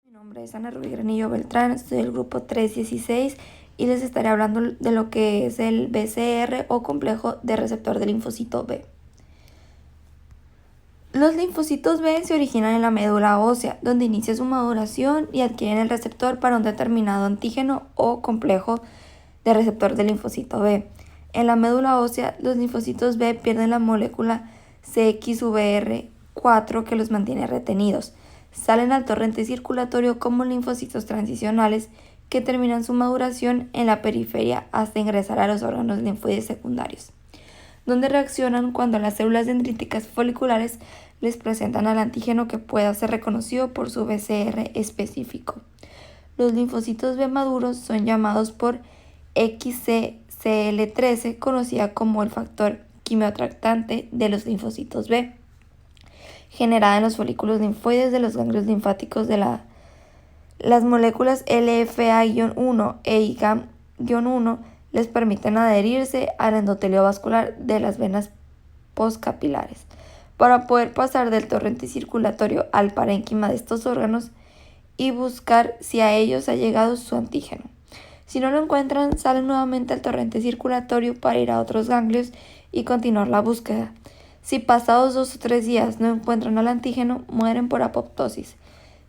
Mi nombre es Ana Rubí Granillo Beltrán, soy del grupo 316 y les estaré hablando de lo que es el BCR o complejo de receptor de linfocito B. Los linfocitos B se originan en la médula ósea, donde inicia su maduración y adquieren el receptor para un determinado antígeno o complejo de receptor de linfocito B. En la médula ósea, los linfocitos B pierden la molécula CXVR4 que los mantiene retenidos. Salen al torrente circulatorio como linfocitos transicionales que terminan su maduración en la periferia hasta ingresar a los órganos linfoides secundarios, donde reaccionan cuando las células dendríticas foliculares les presentan al antígeno que pueda ser reconocido por su BCR específico. Los linfocitos B maduros son llamados por XCCL13, conocida como el factor quimioatractante de los linfocitos B, generada en los folículos linfoides de los ganglios linfáticos de las moléculas LFA-1 e IgAM-1 les permiten adherirse al endotelio vascular de las venas postcapilares para poder pasar del torrente circulatorio al parénquima de estos órganos y buscar si a ellos ha llegado su antígeno. Si no lo encuentran, salen nuevamente al torrente circulatorio para ir a otros ganglios y continuar la búsqueda. Si pasados 2 o 3 días no encuentran al antígeno, mueren por apoptosis.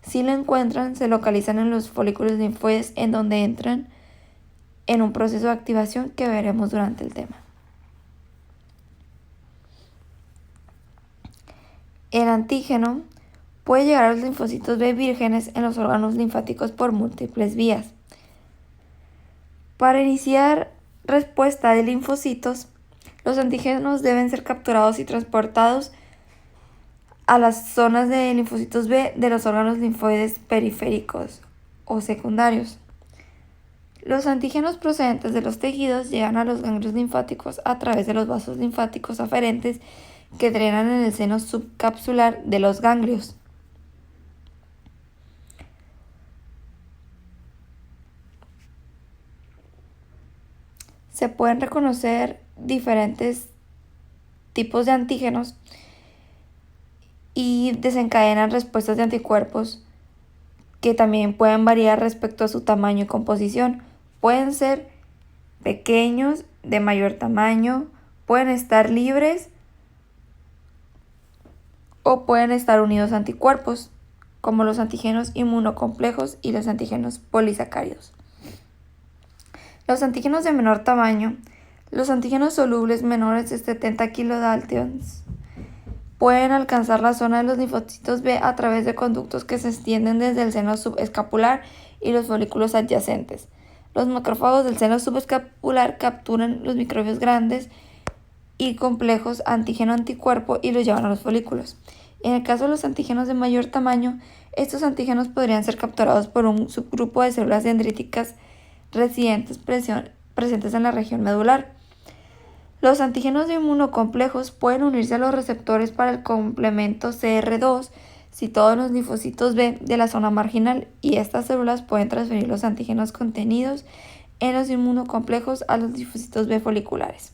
Si lo encuentran, se localizan en los folículos linfoides, en donde entran en un proceso de activación que veremos durante el tema. El antígeno puede llegar a los linfocitos B vírgenes en los órganos linfáticos por múltiples vías. Para iniciar respuesta de linfocitos, los antígenos deben ser capturados y transportados a las zonas de linfocitos B de los órganos linfoides periféricos o secundarios. Los antígenos procedentes de los tejidos llegan a los ganglios linfáticos a través de los vasos linfáticos aferentes que drenan en el seno subcapsular de los ganglios. Se pueden reconocer diferentes tipos de antígenos y desencadenan respuestas de anticuerpos que también pueden variar respecto a su tamaño y composición. Pueden ser pequeños, de mayor tamaño, pueden estar libres o pueden estar unidos a anticuerpos, como los antígenos inmunocomplejos y los antígenos polisacáridos. Los antígenos de menor tamaño, los antígenos solubles menores de 70 kilodaltons, pueden alcanzar la zona de los linfocitos B a través de conductos que se extienden desde el seno subescapular y los folículos adyacentes. Los macrófagos del seno subescapular capturan los microbios grandes y complejos antígeno-anticuerpo y los llevan a los folículos. En el caso de los antígenos de mayor tamaño, estos antígenos podrían ser capturados por un subgrupo de células dendríticas residentes presentes en la región medular. Los antígenos inmunocomplejos pueden unirse a los receptores para el complemento CR2 situado en los linfocitos B de la zona marginal, y estas células pueden transferir los antígenos contenidos en los inmunocomplejos a los linfocitos B foliculares.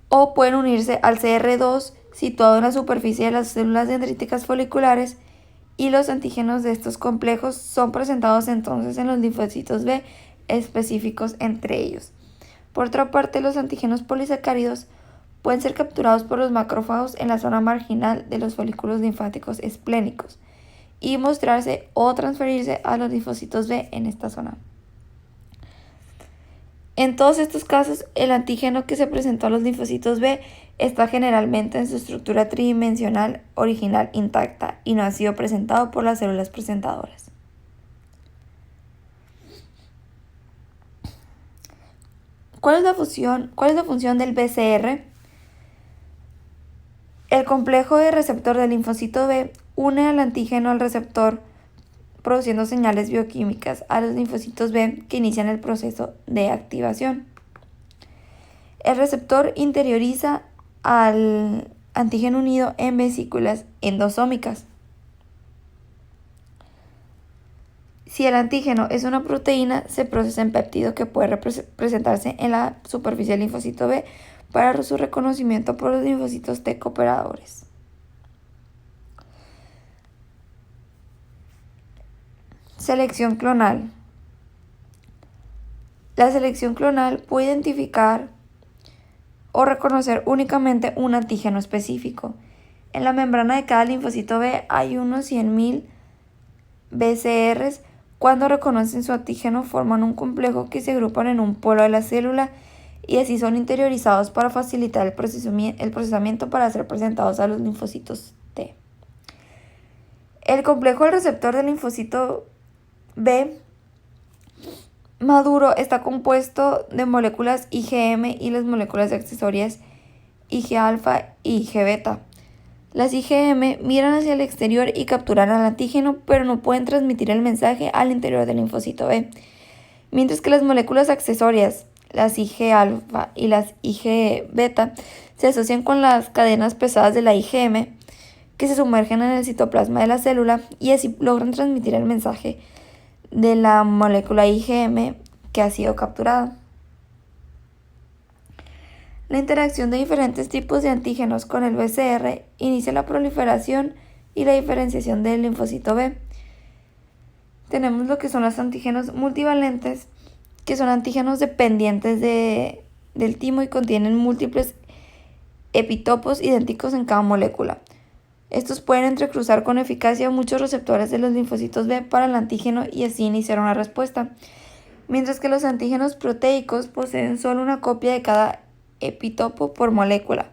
O pueden unirse al CR2 situado en la superficie de las células dendríticas foliculares, y los antígenos de estos complejos son presentados entonces en los linfocitos B específicos entre ellos. Por otra parte, los antígenos polisacáridos pueden ser capturados por los macrófagos en la zona marginal de los folículos linfáticos esplénicos y mostrarse o transferirse a los linfocitos B en esta zona. En todos estos casos, el antígeno que se presentó a los linfocitos B está generalmente en su estructura tridimensional original intacta y no ha sido presentado por las células presentadoras. ¿Cuál es la función del BCR? El complejo de receptor del linfocito B une al antígeno al receptor, produciendo señales bioquímicas a los linfocitos B que inician el proceso de activación. El receptor interioriza al antígeno unido en vesículas endosómicas. Si el antígeno es una proteína, se procesa en péptido que puede presentarse en la superficie del linfocito B para su reconocimiento por los linfocitos T cooperadores. Selección clonal. La selección clonal puede identificar o reconocer únicamente un antígeno específico. En la membrana de cada linfocito B hay unos 100.000 BCRs. Cuando reconocen su antígeno, forman un complejo que se agrupan en un polo de la célula y así son interiorizados para facilitar el procesamiento para ser presentados a los linfocitos T. El complejo del receptor del linfocito B maduro está compuesto de moléculas IgM y las moléculas accesorias Ig-alfa y Ig-beta. Las IgM miran hacia el exterior y capturan al antígeno, pero no pueden transmitir el mensaje al interior del linfocito B. Mientras que las moléculas accesorias, las Ig-alfa y las Ig-beta, se asocian con las cadenas pesadas de la IgM, que se sumergen en el citoplasma de la célula y así logran transmitir el mensaje de la molécula IgM que ha sido capturada. La interacción de diferentes tipos de antígenos con el BCR inicia la proliferación y la diferenciación del linfocito B. Tenemos lo que son los antígenos multivalentes, que son antígenos dependientes del timo y contienen múltiples epitopos idénticos en cada molécula. Estos pueden entrecruzar con eficacia muchos receptores de los linfocitos B para el antígeno y así iniciar una respuesta, mientras que los antígenos proteicos poseen solo una copia de cada epitopo por molécula.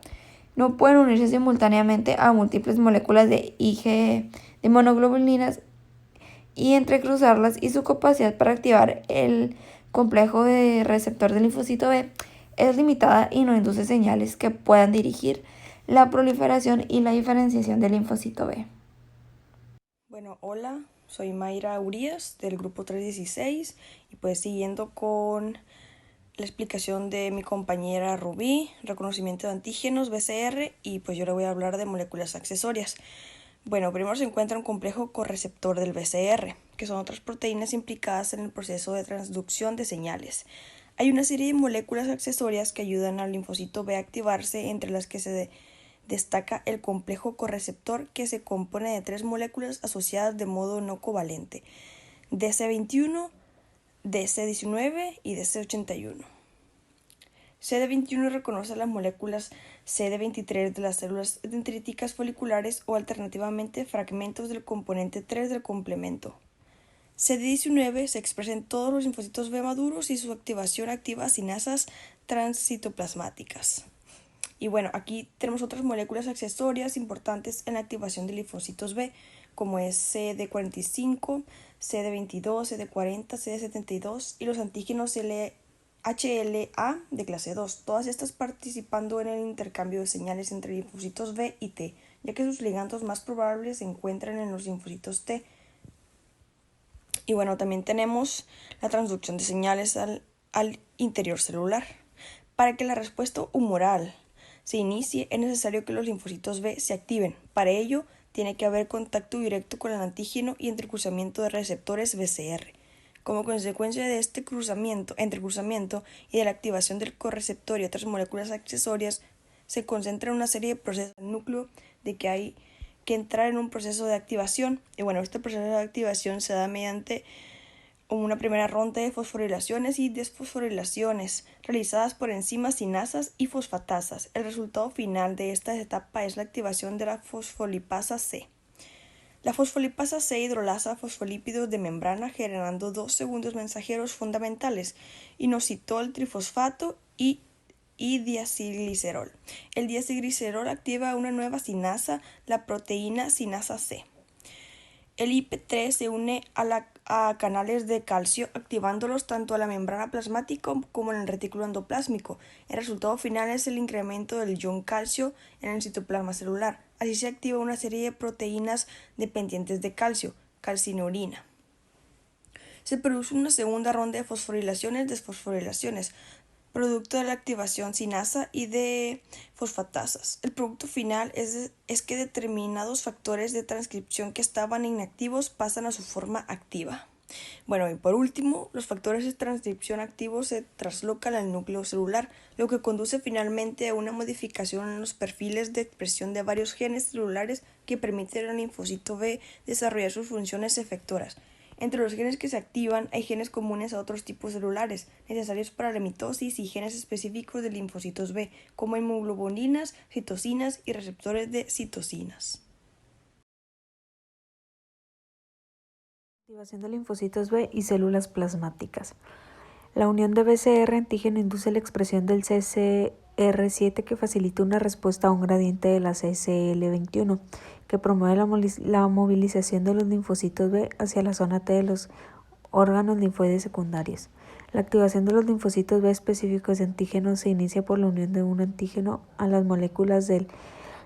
No pueden unirse simultáneamente a múltiples moléculas de de monoglobulinas y entrecruzarlas, y su capacidad para activar el complejo de receptor del linfocito B es limitada y no induce señales que puedan dirigir la proliferación y la diferenciación del linfocito B. Bueno, hola, soy Mayra Urias del grupo 316 y pues siguiendo con la explicación de mi compañera Rubí, reconocimiento de antígenos, BCR, y pues yo le voy a hablar de moléculas accesorias. Bueno, primero se encuentra un complejo correceptor del BCR, que son otras proteínas implicadas en el proceso de transducción de señales. Hay una serie de moléculas accesorias que ayudan al linfocito B a activarse, entre las que se destaca el complejo correceptor, que se compone de 3 moléculas asociadas de modo no covalente: DC21, DC19 y DC81. CD21 reconoce las moléculas CD23 de las células dendríticas foliculares o alternativamente fragmentos del componente 3 del complemento. CD19 se expresa en todos los linfocitos B maduros y su activación activa sinasas transcitoplasmáticas. Y bueno, aquí tenemos otras moléculas accesorias importantes en la activación de linfocitos B, como es CD45, CD22, CD40, CD72 y los antígenos HLA de clase 2, todas estas participando en el intercambio de señales entre linfocitos B y T, ya que sus ligandos más probables se encuentran en los linfocitos T. Y bueno, también tenemos la transducción de señales al interior celular. Para que la respuesta humoral se inicie, es necesario que los linfocitos B se activen. Para ello, tiene que haber contacto directo con el antígeno y entrecruzamiento de receptores BCR. Como consecuencia de este entrecruzamiento y de la activación del correceptor y otras moléculas accesorias, se concentra una serie de procesos en el núcleo de que hay que entrar en un proceso de activación. Y bueno, este proceso de activación se da mediante una primera ronda de fosforilaciones y desfosforilaciones realizadas por enzimas sinasas y fosfatasas. El resultado final de esta etapa es la activación de la fosfolipasa C. La fosfolipasa C hidrolasa fosfolípidos de membrana generando 2 segundos mensajeros fundamentales: inositol trifosfato y diacilglicerol. El diacilglicerol activa una nueva sinasa, la proteína sinasa C. El IP3 se une a canales de calcio, activándolos tanto a la membrana plasmática como en el retículo endoplásmico. El resultado final es el incremento del ion calcio en el citoplasma celular. Así se activa una serie de proteínas dependientes de calcio, calcineurina. Se produce una segunda ronda de fosforilaciones, desfosforilaciones, producto de la activación sinasa y de fosfatasas. El producto final es que determinados factores de transcripción que estaban inactivos pasan a su forma activa. Bueno, y por último, los factores de transcripción activos se traslocan al núcleo celular, lo que conduce finalmente a una modificación en los perfiles de expresión de varios genes celulares que permiten al linfocito B desarrollar sus funciones efectoras. Entre los genes que se activan hay genes comunes a otros tipos celulares, necesarios para la mitosis y genes específicos de linfocitos B, como inmunoglobulinas, citocinas y receptores de citocinas. Activación de linfocitos B y células plasmáticas. La unión de BCR-antígeno induce la expresión del CCR7 que facilita una respuesta a un gradiente de la CCL21 que promueve la movilización de los linfocitos B hacia la zona T de los órganos linfoides secundarios. La activación de los linfocitos B específicos de antígeno se inicia por la unión de un antígeno a las moléculas de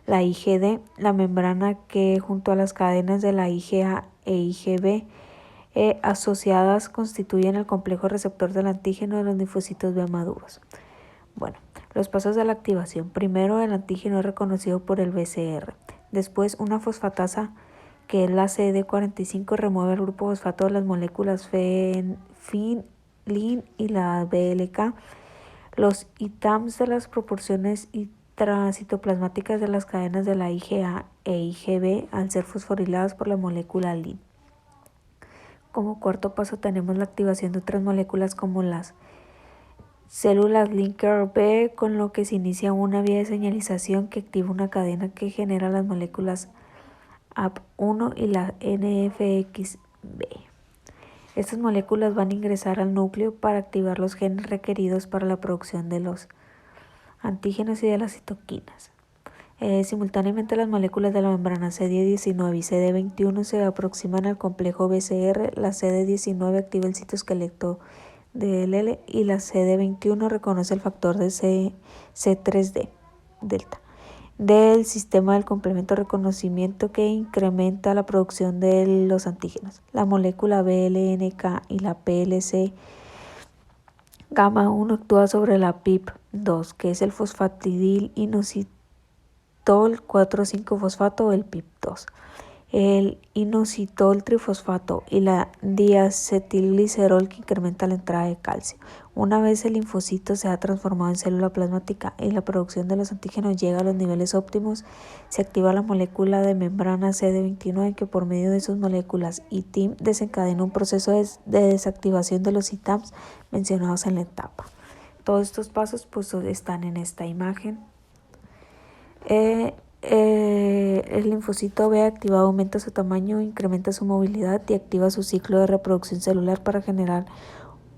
la IgD, la membrana que junto a las cadenas de la IgA e IgB asociadas constituyen el complejo receptor del antígeno de los linfocitos B maduros. Bueno, los pasos de la activación. Primero, el antígeno es reconocido por el BCR. Después, una fosfatasa, que es la CD45, remueve el grupo fosfato de las moléculas FIN, LIN y la BLK. Los ITAMs de las proporciones intracitoplasmáticas de las cadenas de la IgA e IgB al ser fosforiladas por la molécula LIN. Como cuarto paso tenemos la activación de otras moléculas como las células linker B, con lo que se inicia una vía de señalización que activa una cadena que genera las moléculas AP1 y la NFXB. Estas moléculas van a ingresar al núcleo para activar los genes requeridos para la producción de los antígenos y de las citoquinas. Simultáneamente las moléculas de la membrana CD19 y CD21 se aproximan al complejo BCR. La CD19 activa el citoesqueleto DLL y la CD21 reconoce el factor de C3D delta del sistema del complemento de reconocimiento que incrementa la producción de los antígenos. La molécula BLNK y la PLC gamma 1 actúa sobre la PIP2, que es el fosfatidil inositol 4,5-fosfato o el PIP2, el inositol trifosfato y la diacetilglicerol que incrementa la entrada de calcio. Una vez el linfocito se ha transformado en célula plasmática y la producción de los antígenos llega a los niveles óptimos, se activa la molécula de membrana CD29 que por medio de sus moléculas ITIM desencadena un proceso de desactivación de los ITAMs mencionados en la etapa. Todos estos pasos pues están en esta imagen. El linfocito B activado aumenta su tamaño, incrementa su movilidad y activa su ciclo de reproducción celular para generar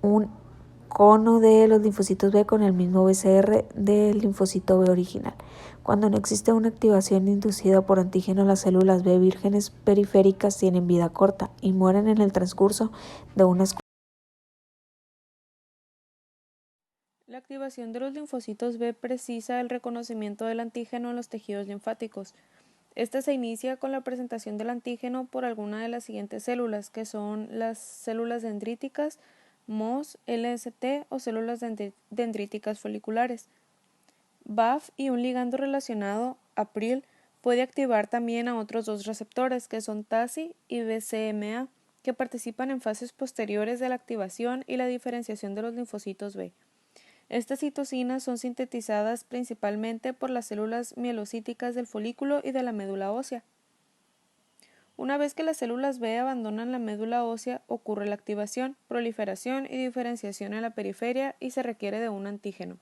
un cono de los linfocitos B con el mismo BCR del linfocito B original. Cuando no existe una activación inducida por antígeno, las células B vírgenes periféricas tienen vida corta y mueren en el transcurso de unas. La activación de los linfocitos B precisa el reconocimiento del antígeno en los tejidos linfáticos. Esta se inicia con la presentación del antígeno por alguna de las siguientes células, que son las células dendríticas, MOS, LST o células dendríticas foliculares. BAF y un ligando relacionado, APRIL, puede activar también a otros dos receptores, que son TACI y BCMA, que participan en fases posteriores de la activación y la diferenciación de los linfocitos B. Estas citocinas son sintetizadas principalmente por las células mielocíticas del folículo y de la médula ósea. Una vez que las células B abandonan la médula ósea, ocurre la activación, proliferación y diferenciación en la periferia y se requiere de un antígeno.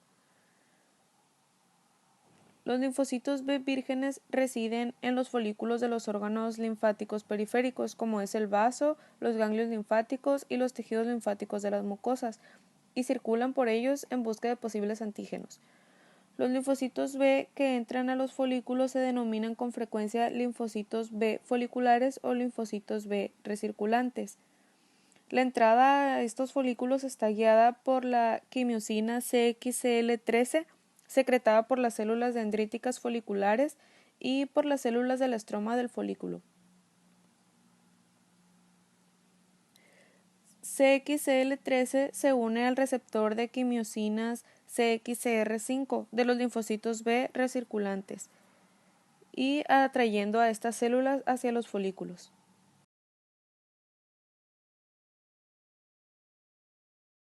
Los linfocitos B vírgenes residen en los folículos de los órganos linfáticos periféricos, como es el vaso, los ganglios linfáticos y los tejidos linfáticos de las mucosas, y circulan por ellos en busca de posibles antígenos. Los linfocitos B que entran a los folículos se denominan con frecuencia linfocitos B foliculares o linfocitos B recirculantes. La entrada a estos folículos está guiada por la quimiosina CXCL13, secretada por las células dendríticas foliculares y por las células del estroma del folículo. CXCL13 se une al receptor de quimiosinas CXCR5 de los linfocitos B recirculantes y atrayendo a estas células hacia los folículos.